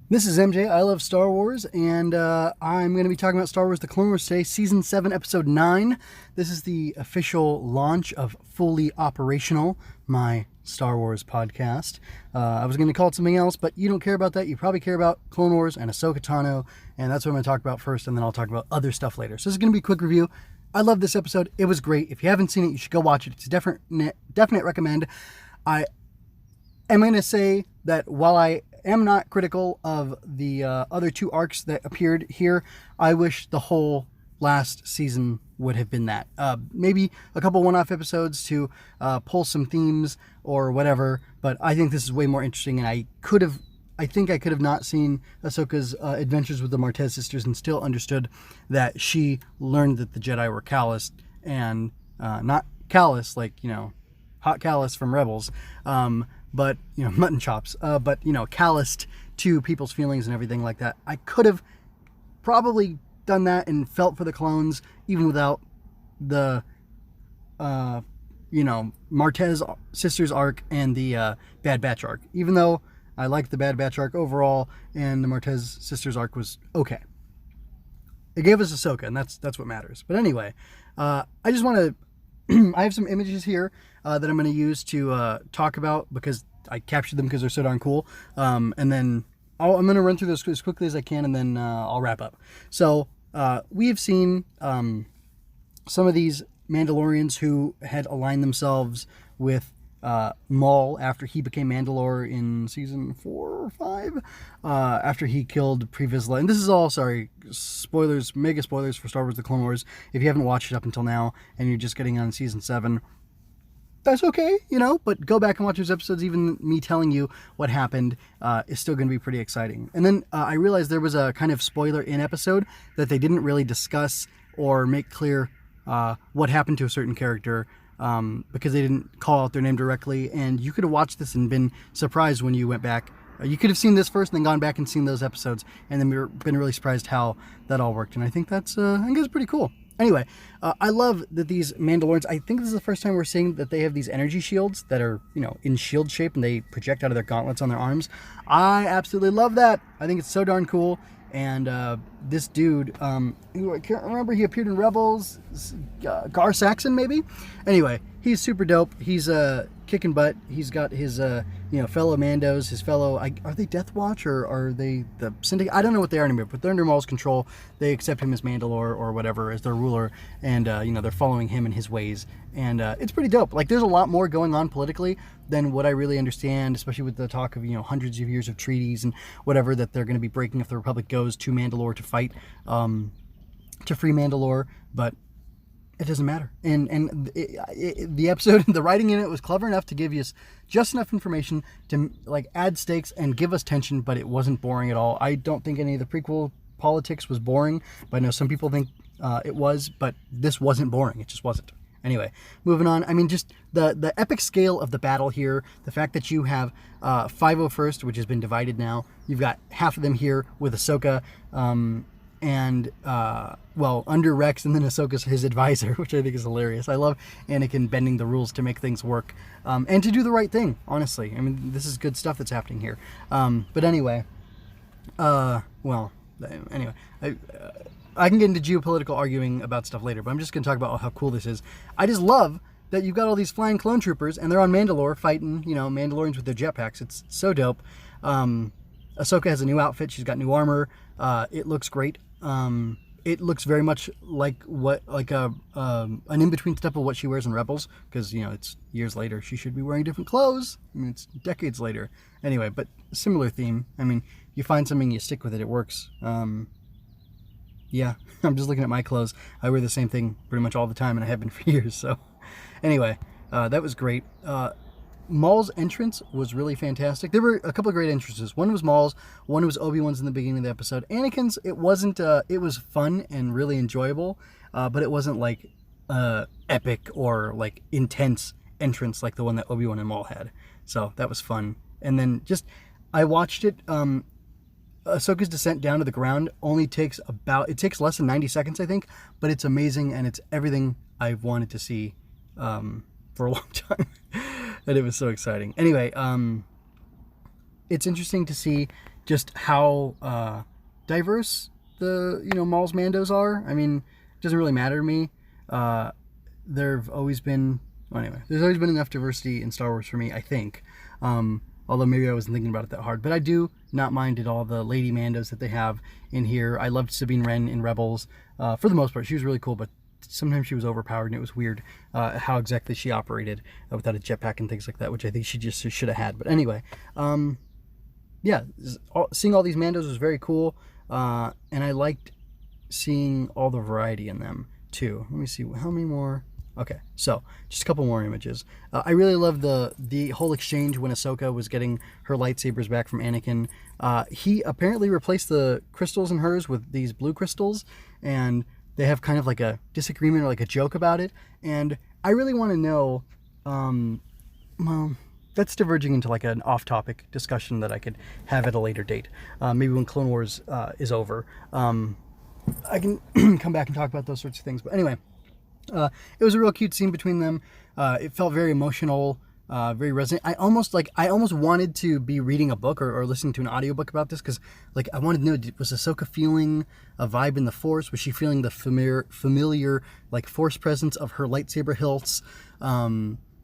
This is MJ. I love Star Wars, and I'm going to be talking about Star Wars The Clone Wars today, Season 7, Episode 9. This is the official launch of Fully Operational, my Star Wars podcast. I was going to call it something else, but you don't care about that. You probably care about Clone Wars and Ahsoka Tano, and that's what I'm going to talk about first, and then I'll talk about other stuff later. So this is going to be a quick review. I love this episode. It was great. If you haven't seen it, you should go watch it. It's a definite recommend. I'm going to say that while I am not critical of the other two arcs that appeared here, I wish the whole last season would have been that. Maybe a couple one-off episodes to pull some themes or whatever, but I think this is way more interesting, and I think I could have not seen Ahsoka's adventures with the Martez sisters and still understood that she learned that the Jedi were calloused, and not callous like, hot callous from Rebels, but, mutton chops, but, calloused to people's feelings and everything like that. I could have probably done that and felt for the clones even without the, Martez sisters arc and the Bad Batch arc, even though I liked the Bad Batch arc overall and the Martez sisters arc was okay. It gave us Ahsoka, and that's what matters. But anyway, I just want to I have some images here that I'm going to use to talk about because I captured them because they're so darn cool. And then I'm going to run through this as quickly as I can, and then I'll wrap up. So we have seen some of these Mandalorians who had aligned themselves with Maul after he became Mandalore in season 4 or 5, after he killed Pre Vizsla. And this is all, spoilers, mega spoilers for Star Wars The Clone Wars. If you haven't watched it up until now and you're just getting on season 7, that's okay, but go back and watch those episodes. Even me telling you what happened is still going to be pretty exciting. And then I realized there was a kind of spoiler in episode that they didn't really discuss or make clear what happened to a certain character, because they didn't call out their name directly, and you could have watched this and been surprised when you went back. You could have seen this first and then gone back and seen those episodes, and then been really surprised how that all worked. And I think that's pretty cool. Anyway, I love that these Mandalorians, I think this is the first time we're seeing that they have these energy shields that are, in shield shape, and they project out of their gauntlets on their arms. I absolutely love that. I think it's so darn cool. And this dude, who I can't remember, he appeared in Rebels, Gar Saxon maybe? Anyway, he's super dope. He's kicking butt. He's got his fellow Mandos, his fellow, are they Death Watch or are they the Syndicate? I don't know what they are anymore, but they're under Maul's control. They accept him as Mandalore or whatever, as their ruler, and they're following him and his ways. And it's pretty dope. Like, there's a lot more going on politically than what I really understand, especially with the talk of, hundreds of years of treaties and whatever that they're going to be breaking if the Republic goes to Mandalore to fight, to free Mandalore. But it doesn't matter. And the episode, the writing in it was clever enough to give us just enough information to add stakes and give us tension, but it wasn't boring at all. I don't think any of the prequel politics was boring, but I know some people think it was, but this wasn't boring. It just wasn't. Anyway, moving on. I mean, just the epic scale of the battle here, the fact that you have 501st, which has been divided now. You've got half of them here with Ahsoka, under Rex, and then Ahsoka's his advisor, which I think is hilarious. I love Anakin bending the rules to make things work, and to do the right thing, honestly. I mean, this is good stuff that's happening here. But anyway, I can get into geopolitical arguing about stuff later, but I'm just going to talk about how cool this is. I just love that you've got all these flying clone troopers, and they're on Mandalore fighting, Mandalorians with their jetpacks. It's so dope. Ahsoka has a new outfit. She's got new armor. It looks great. It looks very much like an in-between step of what she wears in Rebels, because, it's years later. She should be wearing different clothes. I mean, it's decades later. Anyway, but similar theme. I mean, you find something, you stick with it, it works. Yeah, I'm just looking at my clothes. I wear the same thing pretty much all the time, and I have been for years. So anyway, that was great. Maul's entrance was really fantastic. There were a couple of great entrances. One was Maul's, one was Obi-Wan's in the beginning of the episode. Anakin's, it wasn't, it was fun and really enjoyable, but it wasn't epic or intense entrance like the one that Obi-Wan and Maul had. So that was fun. And then I watched it, Ahsoka's descent down to the ground takes less than 90 seconds, I think, but it's amazing, and it's everything I've wanted to see for a long time. And it was so exciting. Anyway, it's interesting to see just how diverse the Maul's Mandos are. I mean, it doesn't really matter to me. There've always been there's always been enough diversity in Star Wars for me, I think. Although maybe I wasn't thinking about it that hard, but I do not mind at all the Lady Mandos that they have in here. I loved Sabine Wren in Rebels. For the most part, she was really cool, but sometimes she was overpowered, and it was weird how exactly she operated without a jetpack and things like that, which I think she just should have had. But anyway, yeah, seeing all these Mandos was very cool, and I liked seeing all the variety in them too. Let me see how many more. Okay, so just a couple more images. I really love the whole exchange when Ahsoka was getting her lightsabers back from Anakin. He apparently replaced the crystals in hers with these blue crystals, and they have kind of like a disagreement or like a joke about it. And I really want to know, well, that's diverging into like an off-topic discussion that I could have at a later date. Maybe when Clone Wars is over. I can come back and talk about those sorts of things. But anyway, it was a real cute scene between them. It felt very emotional, very resonant. I almost wanted to be reading a book or listening to an audiobook about this, because like I wanted to know, was Ahsoka feeling a vibe in the Force? Was she feeling the familiar like Force presence of her lightsaber hilts?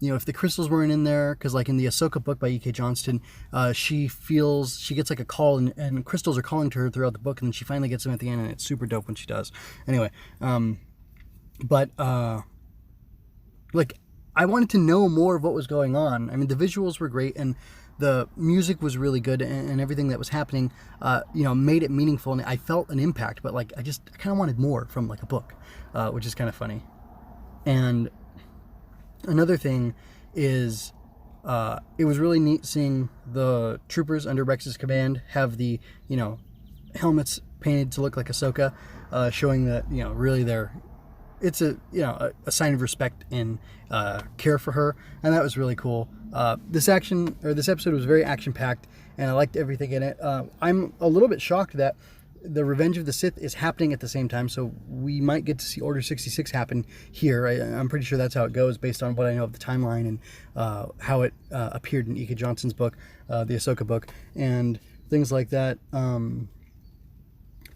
If the crystals weren't in there, because like in the Ahsoka book by E.K. Johnston, she gets like a call, and crystals are calling to her throughout the book, and then she finally gets them at the end, and it's super dope when she does. Anyway, but like I wanted to know more of what was going on. I mean, the visuals were great, and the music was really good, and everything that was happening, made it meaningful, and I felt an impact. But like I kind of wanted more from like a book, which is kind of funny. And another thing is, it was really neat seeing the troopers under Rex's command have the helmets painted to look like Ahsoka, showing that really it's a sign of respect and care for her, and that was really cool. This episode was very action packed, and I liked everything in it. I'm a little bit shocked that the Revenge of the Sith is happening at the same time, so we might get to see Order 66 happen here. I'm pretty sure that's how it goes based on what I know of the timeline and how it appeared in E.K. Johnston's book, the Ahsoka book, and things like that.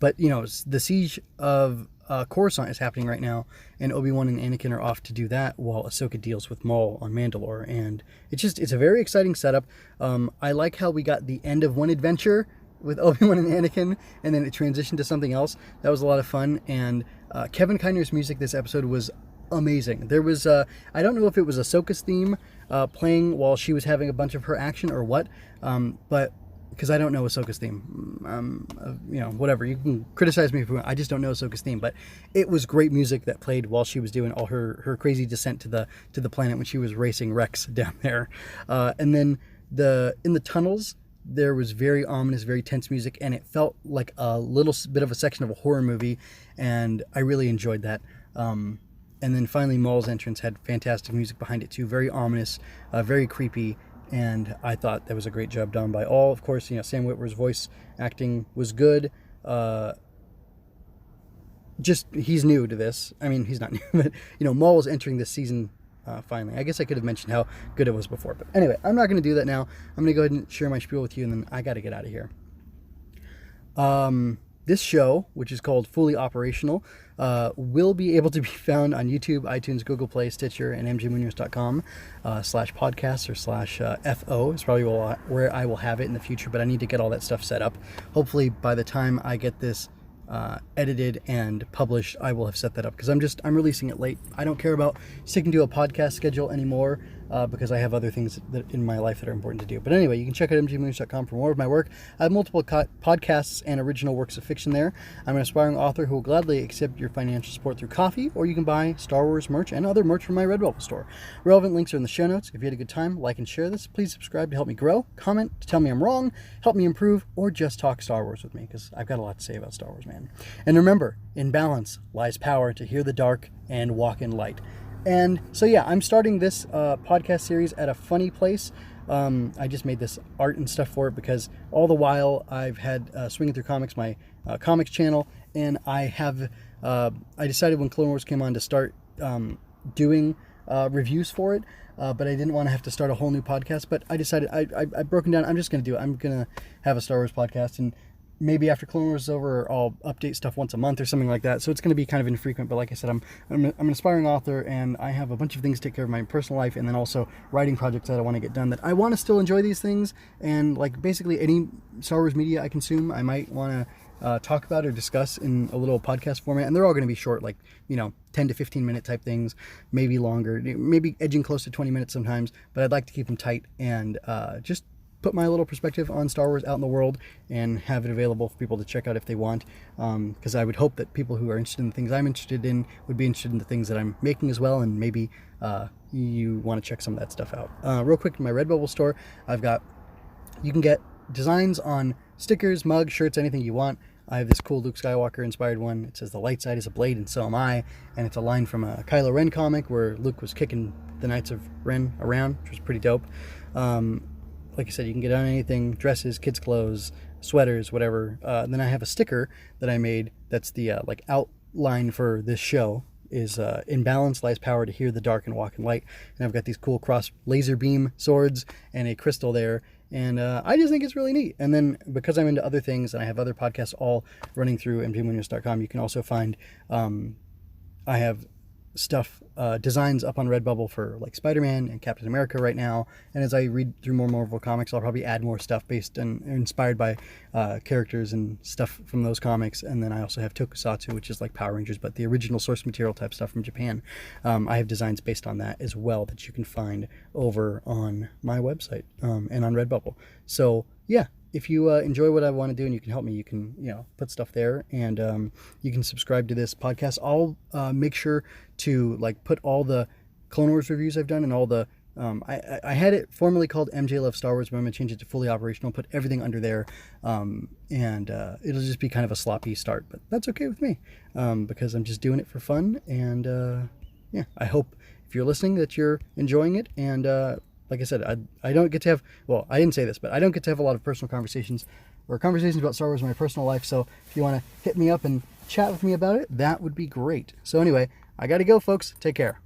But the siege of Coruscant is happening right now, and Obi-Wan and Anakin are off to do that while Ahsoka deals with Maul on Mandalore, and it's a very exciting setup. I like how we got the end of one adventure with Obi-Wan and Anakin, and then it transitioned to something else. That was a lot of fun, and Kevin Kiner's music this episode was amazing. There was, I don't know if it was Ahsoka's theme playing while she was having a bunch of her action or what, but because I don't know Ahsoka's theme. Whatever. You can criticize me if you want. I just don't know Ahsoka's theme. But it was great music that played while she was doing all her crazy descent to the planet when she was racing Rex down there. And then in the tunnels, there was very ominous, very tense music, and it felt like a little bit of a section of a horror movie, and I really enjoyed that. And then finally, Maul's entrance had fantastic music behind it too. Very ominous, very creepy. And I thought that was a great job done by all. Of course, Sam Witwer's voice acting was good. He's new to this. I mean, he's not new, but Maul was entering this season finally. I guess I could have mentioned how good it was before, but anyway, I'm not going to do that now. I'm going to go ahead and share my spiel with you, and then I got to get out of here. This show, which is called Fully Operational, will be able to be found on YouTube, iTunes, Google Play, Stitcher, and mjmunoz.com /podcasts or /FO is probably where I will have it in the future, but I need to get all that stuff set up. Hopefully by the time I get this edited and published, I will have set that up, because I'm releasing it late. I don't care about sticking to a podcast schedule anymore, because I have other things in my life that are important to do. But anyway, you can check out mgmoonish.com for more of my work. I have multiple podcasts and original works of fiction there. I'm an aspiring author who will gladly accept your financial support through coffee, or you can buy Star Wars merch and other merch from my Redbubble store. Relevant links are in the show notes. If you had a good time, like and share this. Please subscribe to help me grow, comment to tell me I'm wrong, help me improve, or just talk Star Wars with me, because I've got a lot to say about Star Wars, man. And remember, in balance lies power to hear the dark and walk in light. And so, yeah, I'm starting this podcast series at a funny place. I just made this art and stuff for it because all the while I've had Swinging Through Comics, my comics channel, and I decided when Clone Wars came on to start doing reviews for it, but I didn't want to have to start a whole new podcast. But I decided I've broken down. I'm just going to do it. I'm going to have a Star Wars podcast, and maybe after Clone Wars is over, I'll update stuff once a month or something like that. So it's going to be kind of infrequent. But like I said, I'm an aspiring author, and I have a bunch of things to take care of in my personal life, and then also writing projects that I want to get done. That I want to still enjoy these things, and like basically any Star Wars media I consume, I might want to talk about or discuss in a little podcast format. And they're all going to be short, like 10 to 15 minute type things, maybe longer, maybe edging close to 20 minutes sometimes. But I'd like to keep them tight and just put my little perspective on Star Wars out in the world and have it available for people to check out if they want, because I would hope that people who are interested in the things I'm interested in would be interested in the things that I'm making as well, and maybe you want to check some of that stuff out. Real quick, in my Redbubble store, you can get designs on stickers, mugs, shirts, anything you want. I have this cool Luke Skywalker inspired one. It says the light side is a blade and so am I, and it's a line from a Kylo Ren comic where Luke was kicking the Knights of Ren around, which was pretty dope. Like I said, you can get on anything, dresses, kids' clothes, sweaters, whatever. Then I have a sticker that I made that's the outline for this show is in balance lies power to hear the dark and walk in light. And I've got these cool cross laser beam swords and a crystal there. And I just think it's really neat. And then because I'm into other things and I have other podcasts all running through mjmunoz.com, you can also find, I have stuff, designs up on Redbubble for like Spider-Man and Captain America right now. And as I read through more Marvel comics, I'll probably add more stuff based and inspired by characters and stuff from those comics. And then I also have Tokusatsu, which is like Power Rangers, but the original source material type stuff from Japan. I have designs based on that as well that you can find over on my website and on Redbubble. So yeah, if you enjoy what I want to do and you can help me, you can put stuff there, and you can subscribe to this podcast. I'll make sure to put all the Clone Wars reviews I've done and all the I had it formerly called MJ Love Star Wars, but I'm going to change it to fully operational, put everything under there, and it'll just be kind of a sloppy start, but that's okay with me because I'm just doing it for fun. And yeah, I hope if you're listening that you're enjoying it. And like I said, I don't get to have, well, I didn't say this, but I don't get to have a lot of personal conversations or conversations about Star Wars in my personal life. So if you want to hit me up and chat with me about it, that would be great. So anyway, I got to go, folks. Take care.